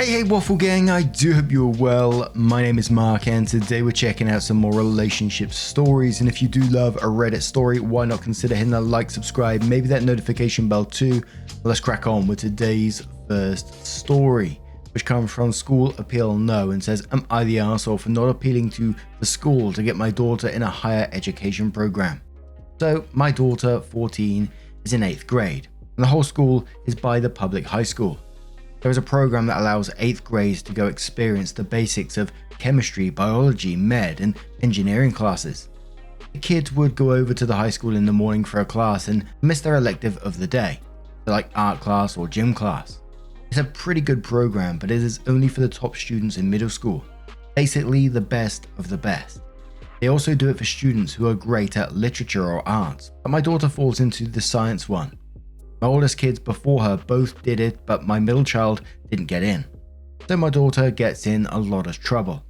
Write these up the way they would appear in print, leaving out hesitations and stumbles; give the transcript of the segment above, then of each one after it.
Hey Waffle Gang, I do hope you're well. My name is Mark and today we're checking out some more relationship stories, and if you do love a Reddit story, why not consider hitting that like, subscribe, maybe that notification bell too. Let's crack on with today's first story, which comes from SchoolAppealNo and says, am I the arsehole for not appealing to the school to get my daughter in a higher education program? So my daughter, 14, is in 8th grade and the whole school is by the public high school. There is a program that allows 8th grades to go experience the basics of chemistry, biology, med, and engineering classes. The kids would go over to the high school in the morning for a class and miss their elective of the day, like art class or gym class. It's a pretty good program, but it is only for the top students in middle school, basically the best of the best. They also do it for students who are great at literature or arts, but my daughter falls into the science one. My oldest kids before her both did it, but my middle child didn't get in. So my daughter gets in a lot of trouble.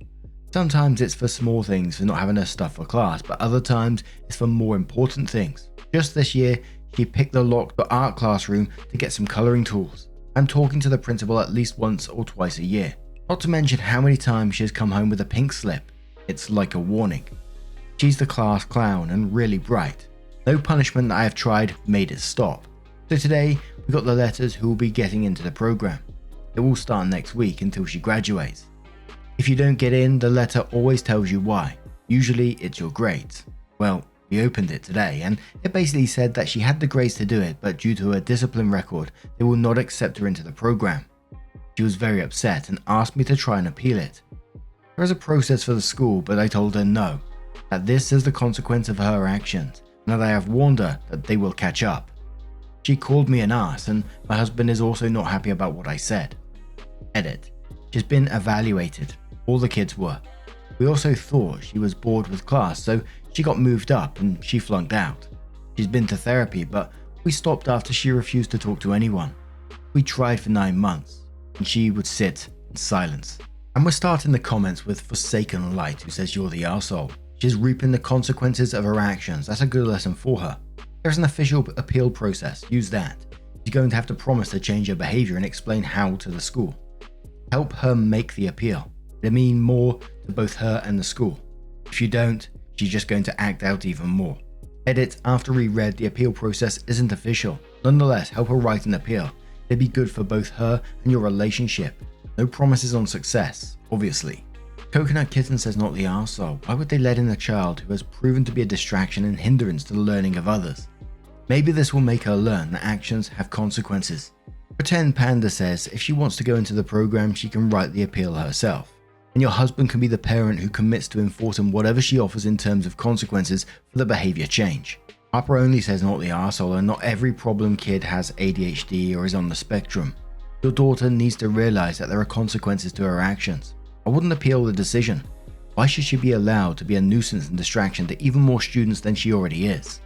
Sometimes it's for small things, for not having her stuff for class, but other times it's for more important things. Just this year, she picked the locked art classroom to get some colouring tools. I'm talking to the principal at least once or twice a year. Not to mention how many times she has come home with a pink slip. It's like a warning. She's the class clown and really bright. No punishment that I have tried made it stop. So today, we got the letters who will be getting into the program. It will start next week until she graduates. If you don't get in, the letter always tells you why. Usually it's your grades. Well, we opened it today and it basically said that she had the grades to do it, but due to her discipline record, they will not accept her into the program. She was very upset and asked me to try and appeal it. There is a process for the school, but I told her no, that this is the consequence of her actions, and that I have warned her that they will catch up. She called me an ass, and my husband is also not happy about what I said. Edit. She's been evaluated. All the kids were. We also thought she was bored with class, so she got moved up and she flunked out. She's been to therapy, but we stopped after she refused to talk to anyone. We tried for 9 months, and she would sit in silence. And we're starting the comments with Forsaken Light, who says you're the arsehole. She's reaping the consequences of her actions. That's a good lesson for her. There's an official appeal process, use that. She's going to have to promise to change her behaviour and explain how to the school. Help her make the appeal. It'll mean more to both her and the school. If you don't, she's just going to act out even more. Edit, after we read, the appeal process isn't official. Nonetheless, help her write an appeal. It'd be good for both her and your relationship. No promises on success, obviously. Coconut Kitten says not the arsehole. Why would they let in a child who has proven to be a distraction and hindrance to the learning of others? Maybe this will make her learn that actions have consequences. Pretend Panda says if she wants to go into the program, she can write the appeal herself. And your husband can be the parent who commits to enforcing whatever she offers in terms of consequences for the behaviour change. Harper only says not the arsehole, and not every problem kid has ADHD or is on the spectrum. Your daughter needs to realise that there are consequences to her actions. I wouldn't appeal the decision. Why should she be allowed to be a nuisance and distraction to even more students than she already is?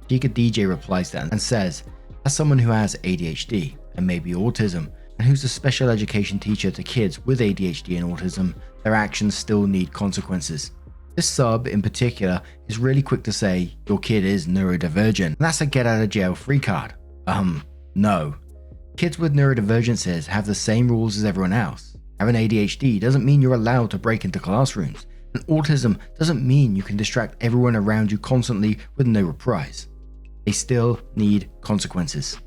Chica DJ replies to that and says, as someone who has ADHD and maybe autism, and who's a special education teacher to kids with ADHD and autism, their actions still need consequences. This sub in particular is really quick to say, your kid is neurodivergent, and that's a get out of jail free card. No. Kids with neurodivergences have the same rules as everyone else. Having ADHD doesn't mean you're allowed to break into classrooms, and autism doesn't mean you can distract everyone around you constantly with no reprise. They still need consequences.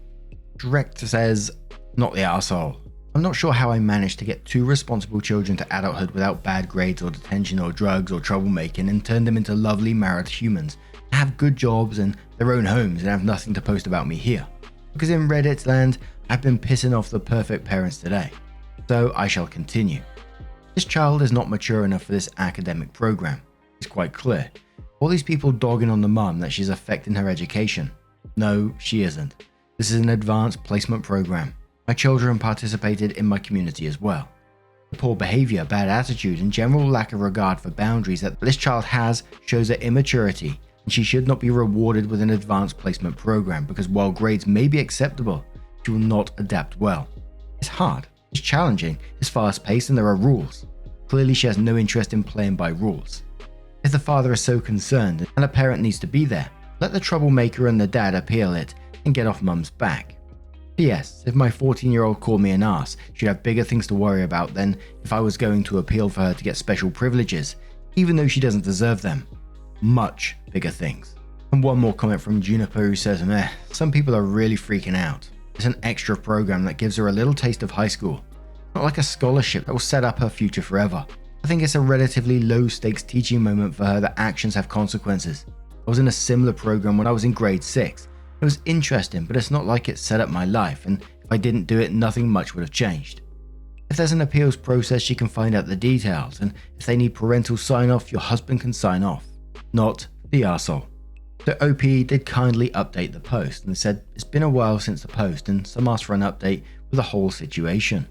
Direct says, not the arsehole. I'm not sure how I managed to get 2 responsible children to adulthood without bad grades or detention or drugs or troublemaking and turn them into lovely married humans, have good jobs and their own homes and have nothing to post about me here. Because in Reddit land, I've been pissing off the perfect parents today. So I shall continue. This child is not mature enough for this academic program. It's quite clear. All these people dogging on the mum that she's affecting her education. No, she isn't. This is an advanced placement program. My children participated in my community as well. The poor behaviour, bad attitude and general lack of regard for boundaries that this child has shows her immaturity, and she should not be rewarded with an advanced placement program because while grades may be acceptable, she will not adapt well. It's hard. It's challenging, it's fast-paced and there are rules. Clearly she has no interest in playing by rules. If the father is so concerned and a parent needs to be there, let the troublemaker and the dad appeal it and get off mum's back. P.S. If my 14-year-old called me an arse, she'd have bigger things to worry about than if I was going to appeal for her to get special privileges, even though she doesn't deserve them. Much bigger things. And one more comment from Juniper, who says, some people are really freaking out. It's an extra program that gives her a little taste of high school. Not like a scholarship that will set up her future forever. I think it's a relatively low stakes teaching moment for her that actions have consequences. I was in a similar program when I was in grade 6. It was interesting, but it's not like it set up my life, and if I didn't do it, nothing much would have changed. If there's an appeals process, she can find out the details, and if they need parental sign-off, your husband can sign off. Not the arsehole. So OP did kindly update the post and said it's been a while since the post, and some asked for an update with the whole situation.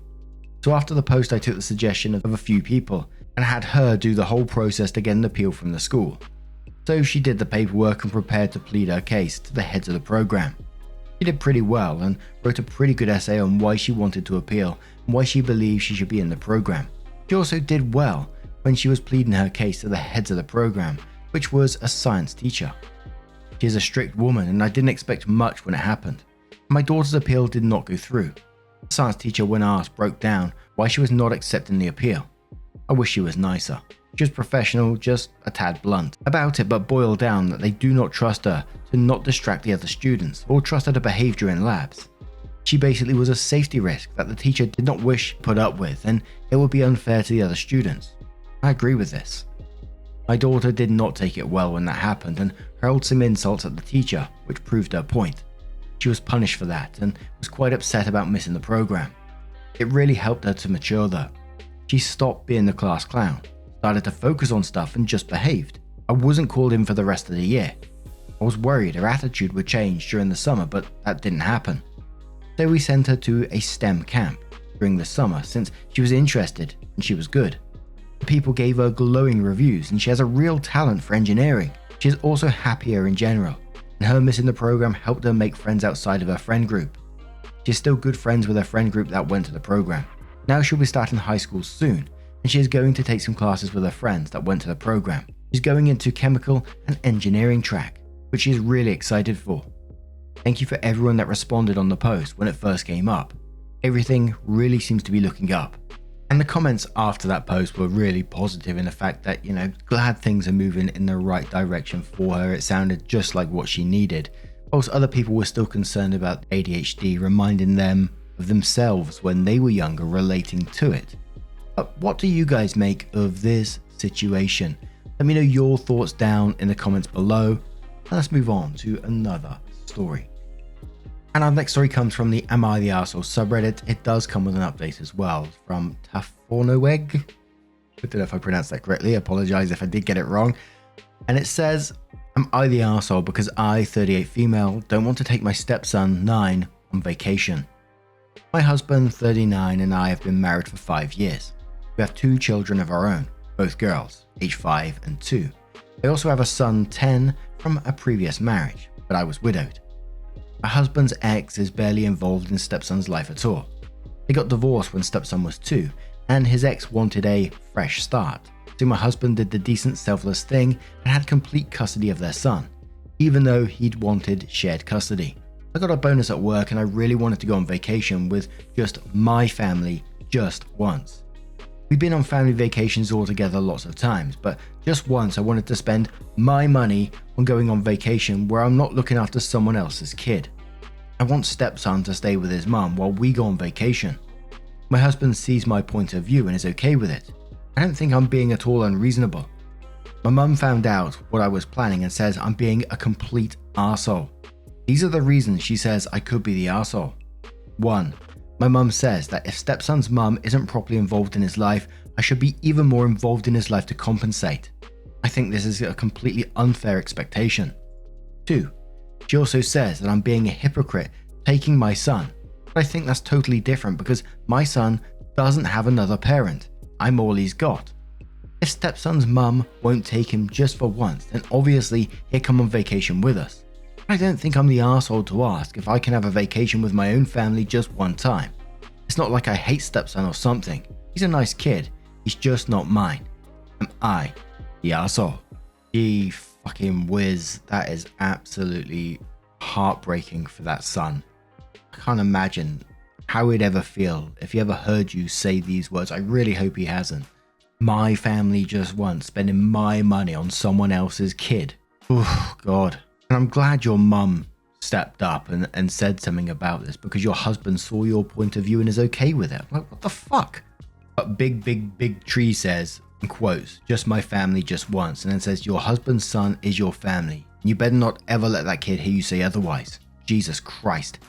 So after the post, I took the suggestion of a few people and had her do the whole process to get an appeal from the school. So she did the paperwork and prepared to plead her case to the heads of the program. She did pretty well and wrote a pretty good essay on why she wanted to appeal and why she believed she should be in the program. She also did well when she was pleading her case to the heads of the program, which was a science teacher. She is a strict woman, and I didn't expect much when it happened. My daughter's appeal did not go through. The science teacher, when asked, broke down why she was not accepting the appeal. I wish she was nicer. She was professional, just a tad blunt about it, but boiled down that they do not trust her to not distract the other students or trust her to behave during labs. She basically was a safety risk that the teacher did not wish to put up with, and it would be unfair to the other students. I agree with this. My daughter did not take it well when that happened and hurled some insults at the teacher, which proved her point. She was punished for that and was quite upset about missing the program. It really helped her to mature though. She stopped being the class clown, started to focus on stuff and just behaved. I wasn't called in for the rest of the year. I was worried her attitude would change during the summer, but that didn't happen. So we sent her to a STEM camp during the summer since she was interested and she was good. The people gave her glowing reviews and she has a real talent for engineering. She is also happier in general, and her missing the program helped her make friends outside of her friend group. She is still good friends with her friend group that went to the program. Now she'll be starting high school soon, and she is going to take some classes with her friends that went to the program. She's going into chemical and engineering track, which she is really excited for. Thank you for everyone that responded on the post when it first came up. Everything really seems to be looking up. And the comments after that post were really positive in the fact that, glad things are moving in the right direction for her. It sounded just like what she needed. Whilst other people were still concerned about ADHD, reminding them of themselves when they were younger, relating to it. But what do you guys make of this situation? Let me know your thoughts down in the comments below. And let's move on to another story. And our next story comes from the Am I the Arsehole subreddit. It does come with an update as well from tafornoweg. I don't know if I pronounced that correctly. I apologize if I did get it wrong. And it says, am I the arsehole because I, 38 female, don't want to take my stepson, 9, on vacation? My husband, 39, and I have been married for 5 years. We have 2 children of our own, both girls, age 5 and 2. I also have a son, 10, from a previous marriage, but I was widowed. My husband's ex is barely involved in stepson's life at all. They got divorced when stepson was 2, and his ex wanted a fresh start. So my husband did the decent selfless thing and had complete custody of their son, even though he'd wanted shared custody. I got a bonus at work and I really wanted to go on vacation with just my family just once. We've been on family vacations all together lots of times, but just once I wanted to spend my money on going on vacation where I'm not looking after someone else's kid. I want stepson to stay with his mum while we go on vacation. My husband sees my point of view and is okay with it. I don't think I'm being at all unreasonable. My mum found out what I was planning and says I'm being a complete arsehole. These are the reasons she says I could be the arsehole. 1. My mum says that if stepson's mum isn't properly involved in his life, I should be even more involved in his life to compensate. I think this is a completely unfair expectation. 2. She also says that I'm being a hypocrite taking my son, but I think that's totally different because my son doesn't have another parent. I'm all he's got. If stepson's mum won't take him just for once, then obviously he'll come on vacation with us. I don't think I'm the arsehole to ask if I can have a vacation with my own family just one time. It's not like I hate stepson or something. He's a nice kid. He's just not mine. Am I the arsehole? Gee fucking whiz. That is absolutely heartbreaking for that son. can't imagine how he'd ever feel if he ever heard you say these words. I really hope he hasn't. My family just once, spending my money on someone else's kid. Oh, God. And I'm glad your mum stepped up and said something about this, because your husband saw your point of view and is okay with it. Like, what the fuck? But big tree says, in quotes, just my family just once, and then says your husband's son is your family. You better not ever let that kid hear you say otherwise. Jesus Christ.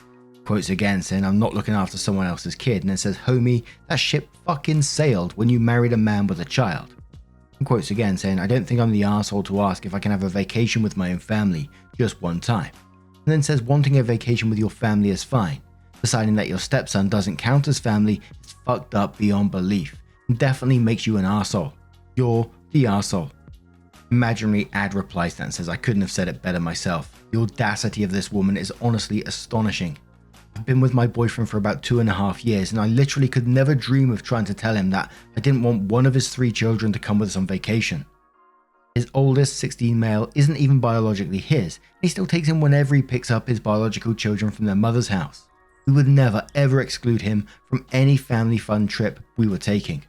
Quotes again saying, I'm not looking after someone else's kid. And then says, homie, that ship fucking sailed when you married a man with a child. And quotes again saying, I don't think I'm the asshole to ask if I can have a vacation with my own family just one time. And then says, wanting a vacation with your family is fine. Deciding that your stepson doesn't count as family is fucked up beyond belief and definitely makes you an asshole. You're the asshole. Imaginary ad replies that and says, I couldn't have said it better myself. The audacity of this woman is honestly astonishing. I've been with my boyfriend for about 2.5 years, and I literally could never dream of trying to tell him that I didn't want one of his 3 children to come with us on vacation. His oldest, 16 male, isn't even biologically his, and he still takes him whenever he picks up his biological children from their mother's house. We would never ever exclude him from any family fun trip we were taking.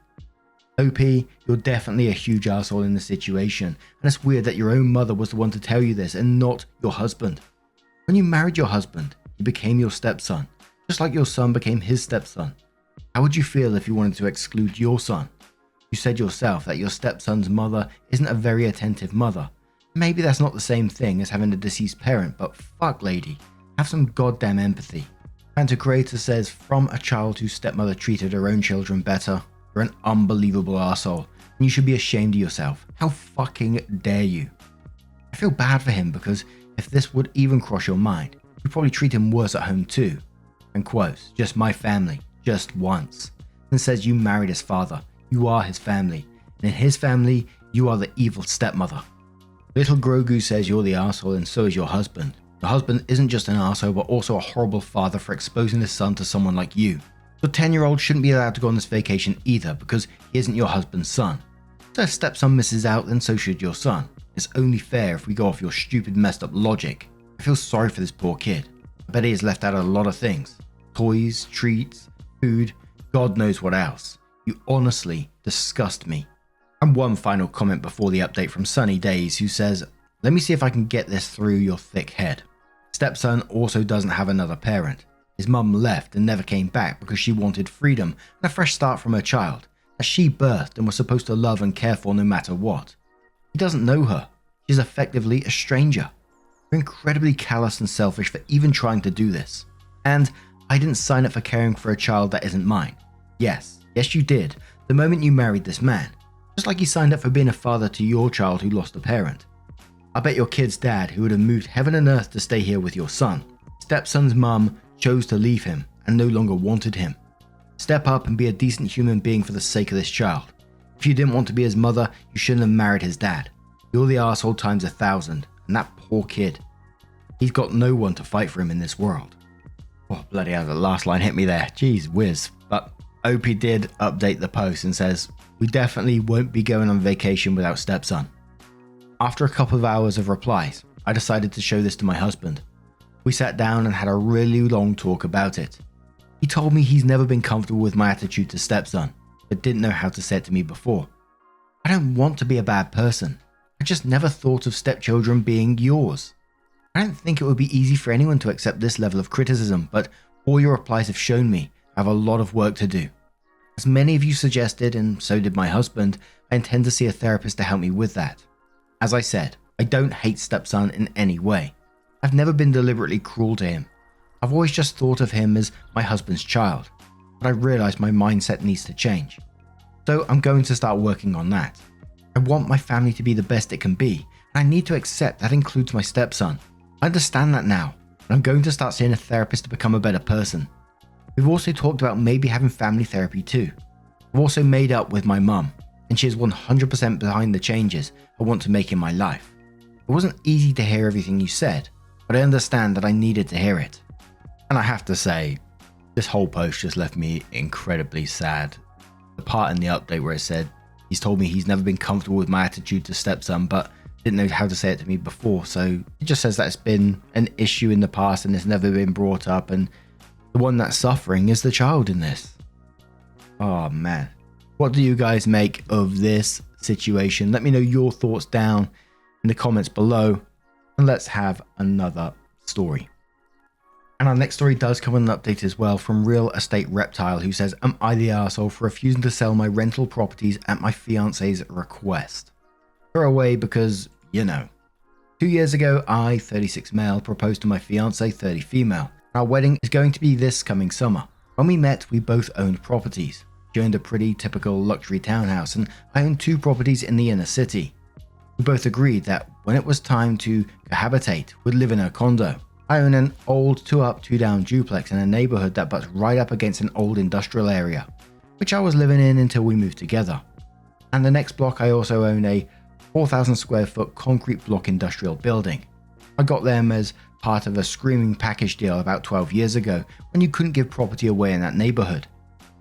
OP, you're definitely a huge asshole in the situation, and it's weird that your own mother was the one to tell you this and not your husband. When you married your husband, he became your stepson, just like your son became his stepson. How would you feel if you wanted to exclude your son? You said yourself that your stepson's mother isn't a very attentive mother. Maybe that's not the same thing as having a deceased parent, but fuck lady, have some goddamn empathy. Phantom Creator says, from a child whose stepmother treated her own children better, you're an unbelievable arsehole, and you should be ashamed of yourself. How fucking dare you? I feel bad for him, because if this would even cross your mind, you'd probably treat him worse at home too. And quotes, just my family, just once. And says you married his father, you are his family, and in his family, you are the evil stepmother. Little Grogu says you're the arsehole and so is your husband. Your husband isn't just an arsehole but also a horrible father for exposing his son to someone like you. Your 10-year-old shouldn't be allowed to go on this vacation either, because he isn't your husband's son. So if stepson misses out, then so should your son. It's only fair if we go off your stupid messed up logic. I feel sorry for this poor kid. I bet he is left out of a lot of things. Toys, treats, food, God knows what else. You honestly disgust me. And one final comment before the update from Sunny Days, who says, let me see if I can get this through your thick head. Stepson also doesn't have another parent. His mum left and never came back because she wanted freedom and a fresh start from her child, that she birthed and was supposed to love and care for no matter what. He doesn't know her. She's effectively a stranger. You're incredibly callous and selfish for even trying to do this. And I didn't sign up for caring for a child that isn't mine. Yes you did, the moment you married this man. Just like you signed up for being a father to your child who lost a parent. I bet your kid's dad, who would have moved heaven and earth to stay here with your son. Stepson's mum chose to leave him and no longer wanted him. Step up and be a decent human being for the sake of this child. If you didn't want to be his mother, you shouldn't have married his dad. You're the arsehole times 1,000, and that poor kid. He's got no one to fight for him in this world. Oh, bloody hell, the last line hit me there. Jeez whiz. But OP did update the post and says, we definitely won't be going on vacation without stepson. After a couple of hours of replies, I decided to show this to my husband. We sat down and had a really long talk about it. He told me he's never been comfortable with my attitude to stepson, but didn't know how to say it to me before. I don't want to be a bad person. I just never thought of stepchildren being yours. I don't think it would be easy for anyone to accept this level of criticism, but all your replies have shown me I have a lot of work to do. As many of you suggested, and so did my husband, I intend to see a therapist to help me with that. As I said, I don't hate stepson in any way. I've never been deliberately cruel to him. I've always just thought of him as my husband's child, but I realized my mindset needs to change. So I'm going to start working on that. I want my family to be the best it can be, and I need to accept that includes my stepson. I understand that now, and I'm going to start seeing a therapist to become a better person. We've also talked about maybe having family therapy too. I've also made up with my mum, and she is 100% behind the changes I want to make in my life. It wasn't easy to hear everything you said, but I understand that I needed to hear it. And I have to say, this whole post just left me incredibly sad. The part in the update where it said, he's told me he's never been comfortable with my attitude to stepson, but didn't know how to say it to me before. So it just says that it's been an issue in the past and it's never been brought up. And The one that's suffering is the child in this. Oh man. What do you guys make of this situation? Let me know your thoughts down in the comments below, and let's have another story. And our next story does come with an update as well from Real Estate Reptile, who says, am I the arsehole for refusing to sell my rental properties at my fiance's request? Throw away because, you know. 2 years ago, I, 36 male, proposed to my fiance, 30 female. Our wedding is going to be this coming summer. When we met, we both owned properties. She owned a pretty typical luxury townhouse, and I owned 2 properties in the inner city. We both agreed that when it was time to cohabitate, we'd live in a condo. I own an old 2-up, 2-down duplex in a neighborhood that butts right up against an old industrial area, which I was living in until we moved together. And the next block, I also own a 4,000 square foot concrete block industrial building. I got them as part of a screaming package deal about 12 years ago when you couldn't give property away in that neighborhood.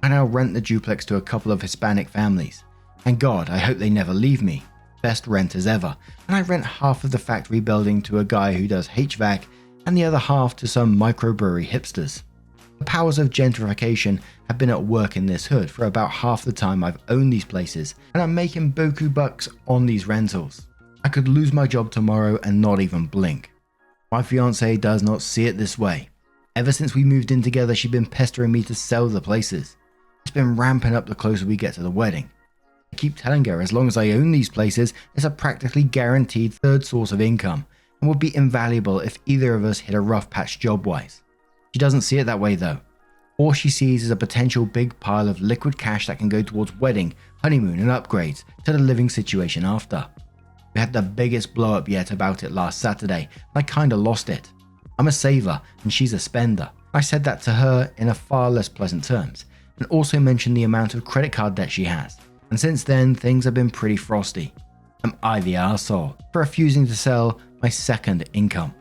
I now rent the duplex to a couple of Hispanic families. And God, I hope they never leave me. Best renters ever. And I rent half of the factory building to a guy who does HVAC and the other half to some microbrewery hipsters. The powers of gentrification have been at work in this hood for about half the time I've owned these places, and I'm making boku bucks on these rentals. I could lose my job tomorrow and not even blink. My fiance does not see it this way. Ever since we moved in together, she's been pestering me to sell the places. It's been ramping up the closer we get to the wedding. I keep telling her as long as I own these places, it's a practically guaranteed third source of income and would be invaluable if either of us hit a rough patch job-wise. She doesn't see it that way though. All she sees is a potential big pile of liquid cash that can go towards wedding, honeymoon and upgrades to the living situation after. We had the biggest blow up yet about it last Saturday and I kinda lost it. I'm a saver and she's a spender. I said that to her in a far less pleasant terms and also mentioned the amount of credit card debt she has. And since then things have been pretty frosty. Am I the arsehole for refusing to sell my second income?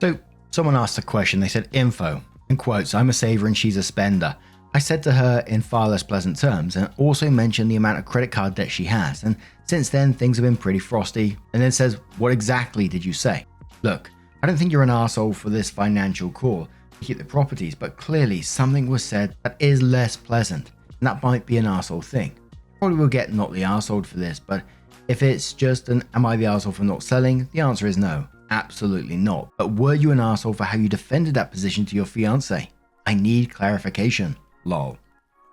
So someone asked a question, they said info. In quotes, I'm a saver and she's a spender. I said to her in far less pleasant terms and also mentioned the amount of credit card debt she has, and since then things have been pretty frosty, and then says, what exactly did you say? Look, I don't think you're an arsehole for this financial call to keep the properties, but clearly something was said that is less pleasant, and that might be an arsehole thing. Probably will get not the arsehole for this, but if it's just an am I the arsehole for not selling, the answer is no. Absolutely not. But were you an arsehole for how you defended that position to your fiance? I need clarification. Lol.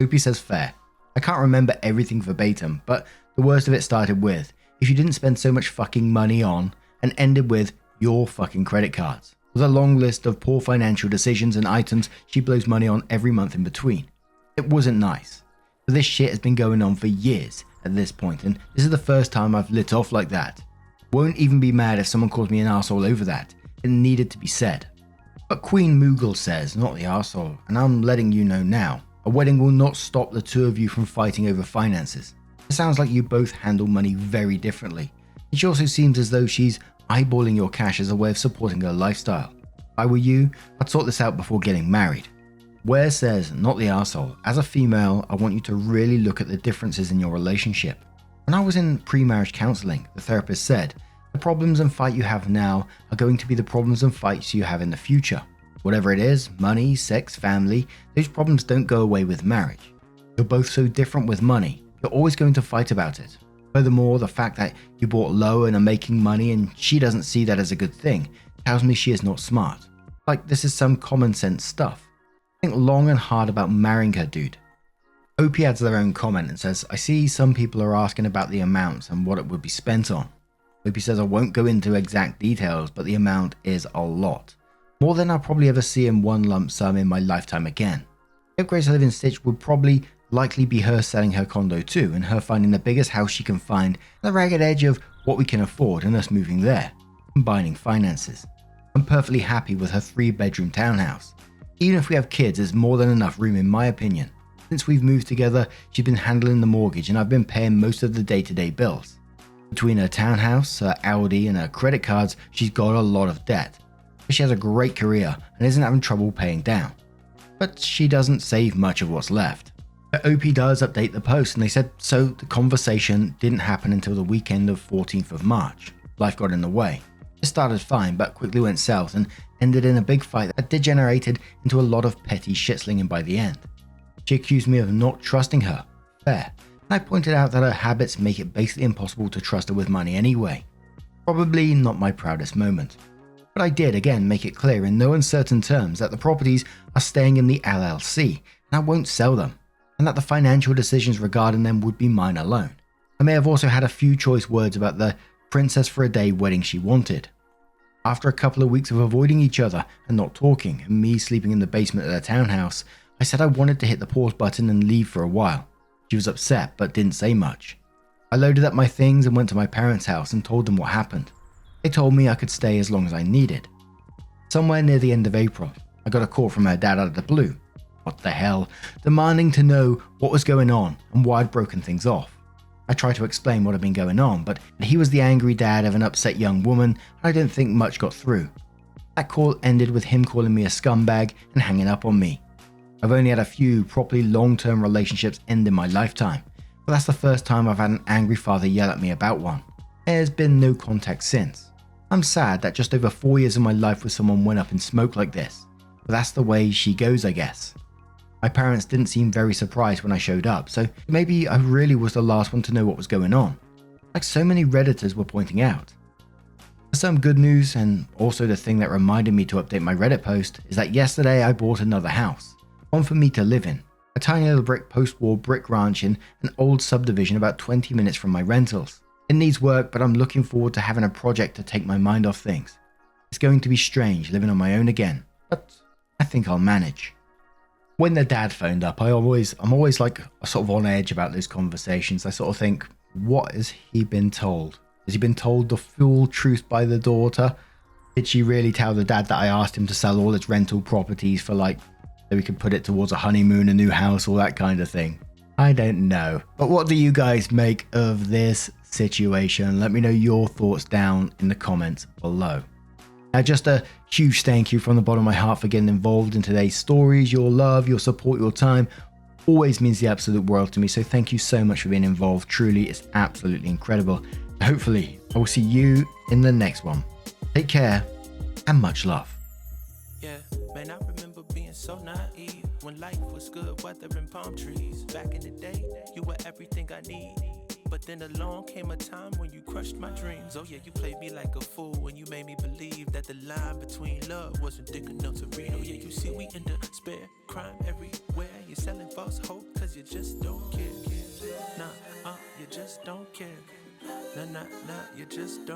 Hoopy says fair. I can't remember everything verbatim, but the worst of it started with, if you didn't spend so much fucking money on, and ended with your fucking credit cards. With a long list of poor financial decisions and items she blows money on every month in between. It wasn't nice. But this shit has been going on for years at this point, and this is the first time I've lit off like that. Won't even be mad if someone calls me an arsehole over that. It needed to be said. But Queen Moogle says, not the arsehole, and I'm letting you know now. A wedding will not stop the two of you from fighting over finances. It sounds like you both handle money very differently. It also seems as though she's eyeballing your cash as a way of supporting her lifestyle. If I were you, I'd sort this out before getting married. Ware says, not the arsehole. As a female, I want you to really look at the differences in your relationship. When I was in pre-marriage counseling, the therapist said, the problems and fight you have now are going to be the problems and fights you have in the future. Whatever it is, money, sex, family, those problems don't go away with marriage. You're both so different with money, you're always going to fight about it. Furthermore, the fact that you bought low and are making money and she doesn't see that as a good thing tells me she is not smart. Like this is some common sense stuff. Think long and hard about marrying her, dude. OP adds their own comment and says, I see some people are asking about the amounts and what it would be spent on. OP says, I won't go into exact details, but the amount is a lot. More than I'll probably ever see in one lump sum in my lifetime again. The upgrades I live in Stitch would probably likely be her selling her condo too, and her finding the biggest house she can find, the ragged edge of what we can afford and us moving there, combining finances. I'm perfectly happy with her 3-bedroom townhouse. Even if we have kids, there's more than enough room in my opinion. Since we've moved together, she's been handling the mortgage and I've been paying most of the day-to-day bills. Between her townhouse, her Audi and her credit cards, she's got a lot of debt. But she has a great career and isn't having trouble paying down. But she doesn't save much of what's left. The OP does update the post and they said, so the conversation didn't happen until the weekend of 14th of March. Life got in the way. It started fine but quickly went south and ended in a big fight that degenerated into a lot of petty shitslinging by the end. She accused me of not trusting her. Fair. And I pointed out that her habits make it basically impossible to trust her with money anyway. Probably not my proudest moment. But I did again make it clear in no uncertain terms that the properties are staying in the LLC and I won't sell them, and that the financial decisions regarding them would be mine alone. I may have also had a few choice words about the princess for a day wedding she wanted. After a couple of weeks of avoiding each other and not talking, and me sleeping in the basement of their townhouse, I said I wanted to hit the pause button and leave for a while. She was upset but didn't say much. I loaded up my things and went to my parents' house and told them what happened. They told me I could stay as long as I needed. Somewhere near the end of April, I got a call from her dad out of the blue. What the hell? Demanding to know what was going on and why I'd broken things off. I tried to explain what had been going on, but he was the angry dad of an upset young woman, and I didn't think much got through. That call ended with him calling me a scumbag and hanging up on me. I've only had a few properly long-term relationships end in my lifetime, but that's the first time I've had an angry father yell at me about one. There's been no contact since. I'm sad that just over 4 years of my life with someone went up in smoke like this, but that's the way she goes, I guess. My parents didn't seem very surprised when I showed up, so maybe I really was the last one to know what was going on, like so many Redditors were pointing out. Some good news, and also the thing that reminded me to update my Reddit post, is that yesterday I bought another house, one for me to live in, a tiny little brick post-war brick ranch in an old subdivision about 20 minutes from my rentals. It needs work, but I'm looking forward to having a project to take my mind off things. It's going to be strange living on my own again, but I think I'll manage. When the dad phoned up, I'm always like sort of on edge about those conversations. I sort of think, what has he been told? Has he been told the full truth by the daughter? Did she really tell the dad that I asked him to sell all his rental properties for so we could put it towards a honeymoon, a new house, all that kind of thing? I don't know. But what do you guys make of this situation? Let me know your thoughts down in the comments below. Now, just a huge thank you from the bottom of my heart for getting involved in today's stories. Your love, your support, your time always means the absolute world to me. So thank you so much for being involved. Truly, it's absolutely incredible. Hopefully, I will see you in the next one. Take care and much love. Yeah, man, I remember being so naive when life was good, weather and palm trees. Back in the day, you were everything I need. But then along came a time when you crushed my dreams. Oh yeah, you played me like a fool when you made me believe that the line between love wasn't thick enough to read. Oh yeah, you see we in despair, crime everywhere. You're selling false hope cause you just don't care. Nah, you just don't care. Nah, you just don't.